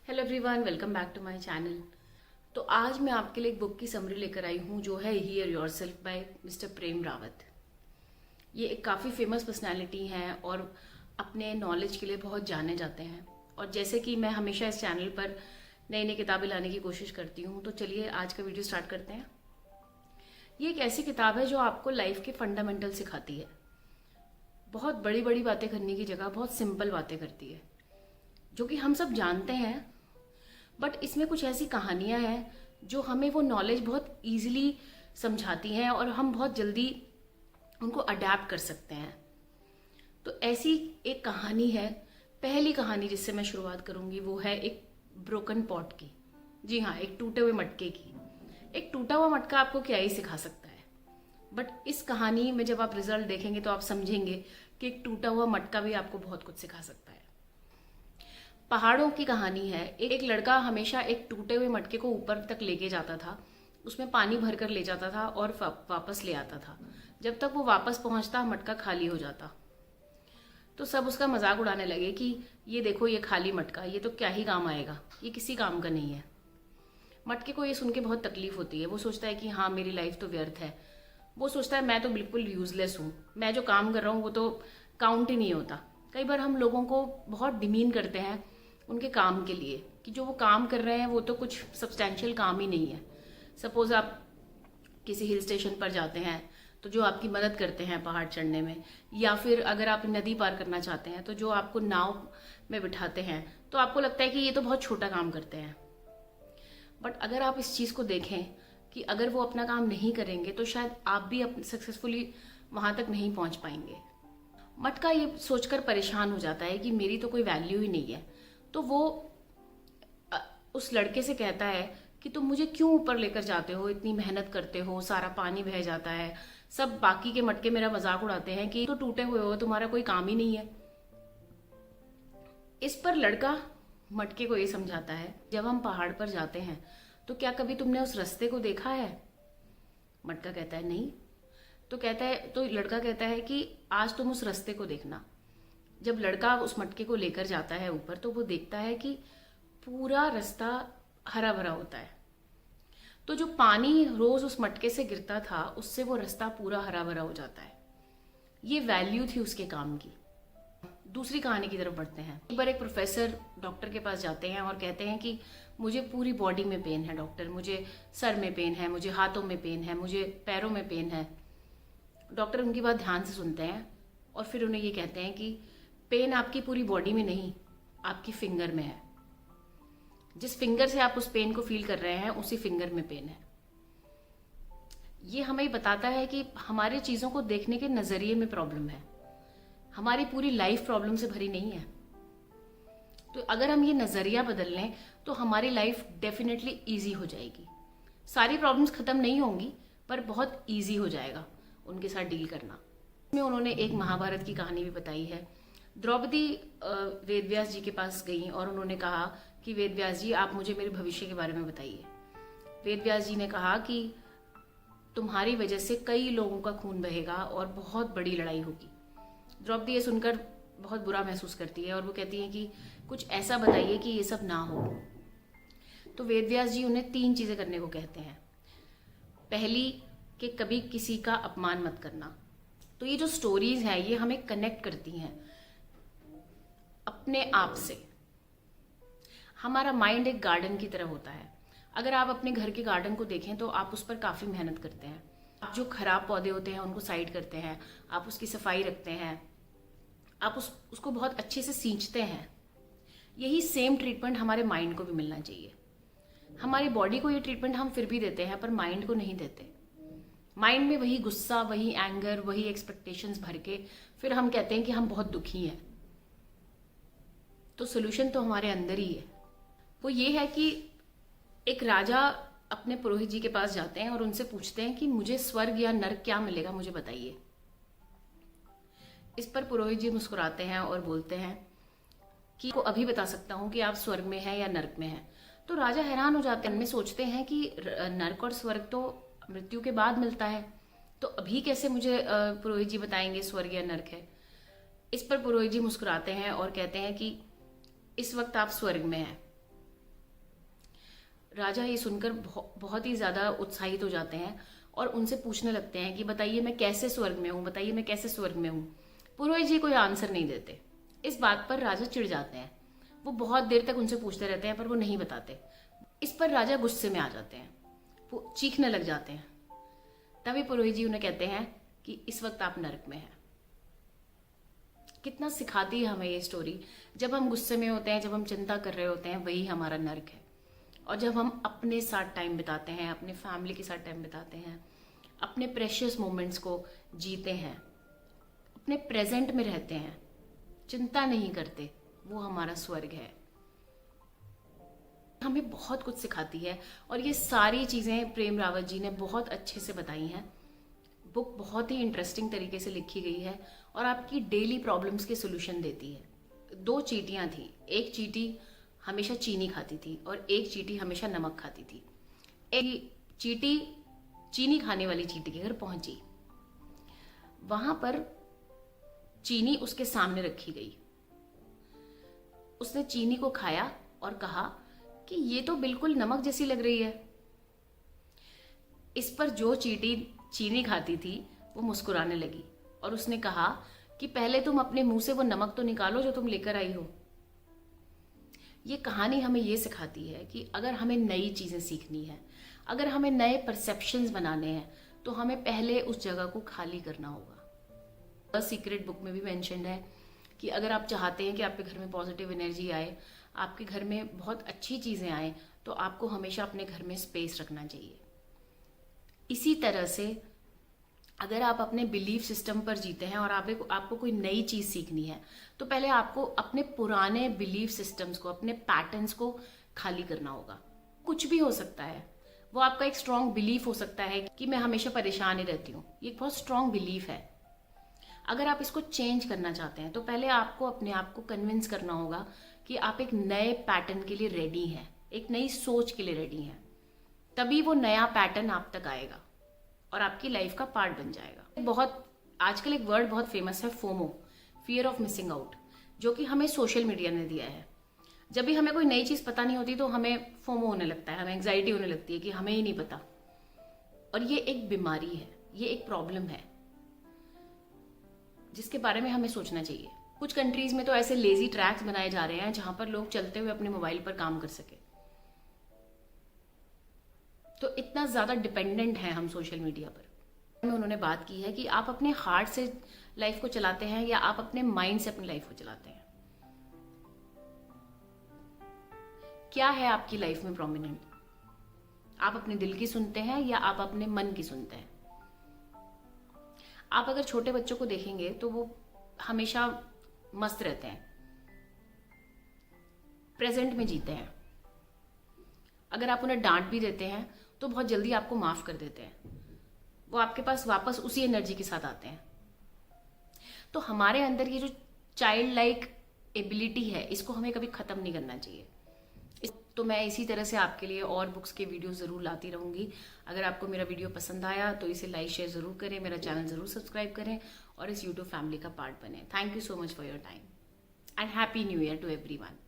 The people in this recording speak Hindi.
Hello everyone, welcome back to my channel. तो आज मैं आपके लिए एक बुक की समरी लेकर आई हूँ जो है हियर योरसेल्फ बाय मिस्टर प्रेम रावत। ये एक काफ़ी फेमस पर्सनालिटी हैं और अपने नॉलेज के लिए बहुत जाने जाते हैं। और जैसे कि मैं हमेशा इस चैनल पर नई नई किताबें लाने की कोशिश करती हूँ, तो चलिए आज का वीडियो स्टार्ट करते हैं। ये एक ऐसी किताब है जो आपको लाइफ के फंडामेंटल सिखाती है। बहुत बड़ी बड़ी बातें करने की जगह बहुत सिंपल बातें करती है, जो कि हम सब जानते हैं। बट इसमें कुछ ऐसी कहानियां हैं जो हमें वो नॉलेज बहुत इजीली समझाती हैं और हम बहुत जल्दी उनको अडेप्ट कर सकते हैं। तो ऐसी एक कहानी है, पहली कहानी जिससे मैं शुरुआत करूंगी वो है एक ब्रोकन पॉट की। जी हाँ, एक टूटे हुए मटके की। एक टूटा हुआ मटका आपको क्या ही सिखा सकता है, बट इस कहानी में जब आप रिजल्ट देखेंगे तो आप समझेंगे कि एक टूटा हुआ मटका भी आपको बहुत कुछ सिखा सकता है। पहाड़ों की कहानी है। एक लड़का हमेशा एक टूटे हुए मटके को ऊपर तक लेके जाता था, उसमें पानी भर कर ले जाता था और वापस ले आता था। जब तक वो वापस पहुंचता मटका खाली हो जाता। तो सब उसका मजाक उड़ाने लगे कि ये देखो, ये खाली मटका, ये तो क्या ही काम आएगा, ये किसी काम का नहीं है। मटके को ये सुन के बहुत तकलीफ होती है। वो सोचता है कि हाँ, मेरी लाइफ तो व्यर्थ है। वो सोचता है मैं तो बिल्कुल यूजलेस हूँ, मैं जो काम कर रहा हूँ वो तो काउंट ही नहीं होता। कई बार हम लोगों को बहुत डिमीन करते हैं उनके काम के लिए कि जो वो काम कर रहे हैं वो तो कुछ सब्सटेंशियल काम ही नहीं है। सपोज आप किसी हिल स्टेशन पर जाते हैं तो जो आपकी मदद करते हैं पहाड़ चढ़ने में, या फिर अगर आप नदी पार करना चाहते हैं तो जो आपको नाव में बिठाते हैं, तो आपको लगता है कि ये तो बहुत छोटा काम करते हैं। बट अगर आप इस चीज़ को देखें कि अगर वो अपना काम नहीं करेंगे तो शायद आप भी सक्सेसफुली वहां तक नहीं पहुंच पाएंगे। मटका ये सोचकर परेशान हो जाता है कि मेरी तो कोई वैल्यू ही नहीं है। तो वो उस लड़के से कहता है कि तुम मुझे क्यों ऊपर लेकर जाते हो, इतनी मेहनत करते हो, सारा पानी बह जाता है, सब बाकी के मटके मेरा मजाक उड़ाते हैं कि तो टूटे हुए हो, तुम्हारा कोई काम ही नहीं है। इस पर लड़का मटके को ये समझाता है, जब हम पहाड़ पर जाते हैं तो क्या कभी तुमने उस रास्ते को देखा है? मटका कहता है नहीं। तो लड़का कहता है कि आज तुम उस रास्ते को देखना। जब लड़का उस मटके को लेकर जाता है ऊपर, तो वो देखता है कि पूरा रास्ता हरा भरा होता है। तो जो पानी रोज उस मटके से गिरता था, उससे वो रास्ता पूरा हरा भरा हो जाता है। ये वैल्यू थी उसके काम की। दूसरी कहानी की तरफ बढ़ते हैं। एक बार एक प्रोफेसर डॉक्टर के पास जाते हैं और कहते हैं कि मुझे पूरी बॉडी में पेन है डॉक्टर, मुझे सर में पेन है, मुझे हाथों में पेन है, मुझे पैरों में पेन है। डॉक्टर उनकी बात ध्यान से सुनते हैं और फिर उन्हें ये कहते हैं कि पेन आपकी पूरी बॉडी में नहीं, आपकी फिंगर में है। जिस फिंगर से आप उस पेन को फील कर रहे हैं, उसी फिंगर में पेन है। ये हमें बताता है कि हमारे चीजों को देखने के नजरिए में प्रॉब्लम है। हमारी पूरी लाइफ प्रॉब्लम से भरी नहीं है। तो अगर हम ये नजरिया बदल लें तो हमारी लाइफ डेफिनेटली इजी हो जाएगी। सारी प्रॉब्लम्स खत्म नहीं होंगी, पर बहुत इजी हो जाएगा उनके साथ डील करना। इसमें उन्होंने एक महाभारत की कहानी भी बताई है। द्रौपदी वेदव्यास जी के पास गई और उन्होंने कहा कि वेदव्यास जी, आप मुझे मेरे भविष्य के बारे में बताइए। वेदव्यास जी ने कहा कि तुम्हारी वजह से कई लोगों का खून बहेगा और बहुत बड़ी लड़ाई होगी। द्रौपदी ये सुनकर बहुत बुरा महसूस करती है और वो कहती है कि कुछ ऐसा बताइए कि ये सब ना हो। तो वेदव्यास जी उन्हें 3 चीजें करने को कहते हैं। पहली, कि कभी किसी का अपमान मत करना। तो ये जो स्टोरीज हैं ये हमें कनेक्ट करती हैं अपने आप से। हमारा माइंड एक गार्डन की तरह होता है। अगर आप अपने घर के गार्डन को देखें तो आप उस पर काफी मेहनत करते हैं। आप जो खराब पौधे होते हैं उनको साइड करते हैं, आप उसकी सफाई रखते हैं, आप उसको बहुत अच्छे से सींचते हैं। यही सेम ट्रीटमेंट हमारे माइंड को भी मिलना चाहिए। हमारी बॉडी को ये ट्रीटमेंट हम फिर भी देते हैं, पर माइंड को नहीं देते। माइंड में वही गुस्सा, वही एंगर, वही एक्सपेक्टेशंस भर के फिर हम कहते हैं कि हम बहुत दुखी हैं। तो सोल्यूशन तो हमारे अंदर ही है। वो ये है कि एक राजा अपने पुरोहित जी के पास जाते हैं और उनसे पूछते हैं कि मुझे स्वर्ग या नर्क क्या मिलेगा, मुझे बताइए। इस पर पुरोहित जी मुस्कुराते हैं और बोलते हैं कि को अभी बता सकता हूं कि आप स्वर्ग में हैं या नर्क में हैं। तो राजा हैरान हो जाते हैं, सोचते हैं कि नर्क और स्वर्ग तो मृत्यु के बाद मिलता है, तो अभी कैसे मुझे पुरोहित जी बताएंगे स्वर्ग या नर्क है। इस पर पुरोहित जी मुस्कुराते हैं और कहते हैं कि इस वक्त आप स्वर्ग में हैं। राजा ये सुनकर बहुत ही ज़्यादा उत्साहित हो जाते हैं और उनसे पूछने लगते हैं कि बताइए मैं कैसे स्वर्ग में हूँ, बताइए मैं कैसे स्वर्ग में हूँ। पुरोहित जी कोई आंसर नहीं देते। इस बात पर राजा चिढ़ जाते हैं। वो बहुत देर तक उनसे पूछते रहते हैं पर वो नहीं बताते। इस पर राजा गुस्से में आ जाते हैं, वो चीखने लग जाते हैं। तभी पुरोहित जी उन्हें कहते हैं कि इस वक्त आप नरक में हैं। कितना सिखाती है हमें ये स्टोरी। जब हम गुस्से में होते हैं, जब हम चिंता कर रहे होते हैं, वही हमारा नर्क है। और जब हम अपने साथ टाइम बिताते हैं, अपने फैमिली के साथ टाइम बिताते हैं, अपने प्रेशियस मोमेंट्स को जीते हैं, अपने प्रेजेंट में रहते हैं, चिंता नहीं करते, वो हमारा स्वर्ग है। हमें बहुत कुछ सिखाती है और ये सारी चीज़ें प्रेम रावत जी ने बहुत अच्छे से बताई हैं। बुक बहुत ही इंटरेस्टिंग तरीके से लिखी गई है और आपकी डेली प्रॉब्लम्स के सोल्यूशन देती है। 2 चींटियां थी, एक चींटी हमेशा चीनी खाती थी और एक चींटी हमेशा नमक खाती थी। एक चींटी चीनी खाने वाली चींटी के घर पहुंची। वहां पर चीनी उसके सामने रखी गई। उसने चीनी को खाया और कहा कि ये तो बिल्कुल नमक जैसी लग रही है। इस पर जो चींटी चीनी खाती थी वो मुस्कुराने लगी और उसने कहा कि पहले तुम अपने मुंह से वो नमक तो निकालो जो तुम लेकर आई हो। ये कहानी हमें ये सिखाती है कि अगर हमें नई चीजें सीखनी है, अगर हमें नए परसेप्शंस बनाने हैं, तो हमें पहले उस जगह को खाली करना होगा। द सीक्रेट बुक में भी मेंशन्ड है कि अगर आप चाहते हैं कि आपके घर में पॉजिटिव एनर्जी आए, आपके घर में बहुत अच्छी चीजें आए, तो आपको हमेशा अपने घर में स्पेस रखना चाहिए। इसी तरह से अगर आप अपने बिलीफ सिस्टम पर जीते हैं और आपको कोई नई चीज सीखनी है, तो पहले आपको अपने पुराने बिलीफ सिस्टम्स को, अपने पैटर्न्स को खाली करना होगा। कुछ भी हो सकता है, वो आपका एक स्ट्रांग बिलीफ हो सकता है कि मैं हमेशा परेशान ही रहती हूँ। ये एक बहुत स्ट्रांग बिलीफ है। अगर आप इसको चेंज करना चाहते हैं तो पहले आपको अपने आप को कन्विंस करना होगा कि आप एक नए पैटर्न के लिए रेडी हैं, एक नई सोच के लिए रेडी हैं। तभी वो नया पैटर्न आप तक आएगा और आपकी लाइफ का पार्ट बन जाएगा। बहुत आजकल एक वर्ड बहुत फेमस है, FOMO, fear of missing out, जो कि हमें सोशल मीडिया ने दिया है। जब भी हमें कोई नई चीज पता नहीं होती तो हमें फोमो होने लगता है, हमें एंग्जाइटी होने लगती है कि हमें ही नहीं पता। और ये एक बीमारी है, ये एक प्रॉब्लम है जिसके बारे में हमें सोचना चाहिए। कुछ कंट्रीज में तो ऐसे लेजी ट्रैक्स बनाए जा रहे हैं जहां पर लोग चलते हुए अपने मोबाइल पर काम कर सके। तो इतना ज्यादा डिपेंडेंट है हम सोशल मीडिया पर। उन्होंने बात की है कि आप अपने हार्ट से लाइफ को चलाते हैं या आप अपने माइंड से अपनी लाइफ को चलाते हैं। क्या है आपकी लाइफ में प्रोमिनेंट? आप अपने दिल की सुनते हैं या आप अपने मन की सुनते हैं? आप अगर छोटे बच्चों को देखेंगे तो वो हमेशा मस्त रहते हैं, प्रेजेंट में जीते हैं। अगर आप उन्हें डांट भी देते हैं तो बहुत जल्दी आपको माफ कर देते हैं। वो आपके पास वापस उसी एनर्जी के साथ आते हैं। तो हमारे अंदर ये जो चाइल्ड लाइक एबिलिटी है, इसको हमें कभी खत्म नहीं करना चाहिए। तो मैं इसी तरह से आपके लिए और बुक्स के वीडियो जरूर लाती रहूंगी। अगर आपको मेरा वीडियो पसंद आया तो इसे लाइक शेयर जरूर करें, मेरा चैनल जरूर सब्सक्राइब करें और इस यूट्यूब फैमिली का पार्ट बने। Thank you so much for your time and happy new year to everyone.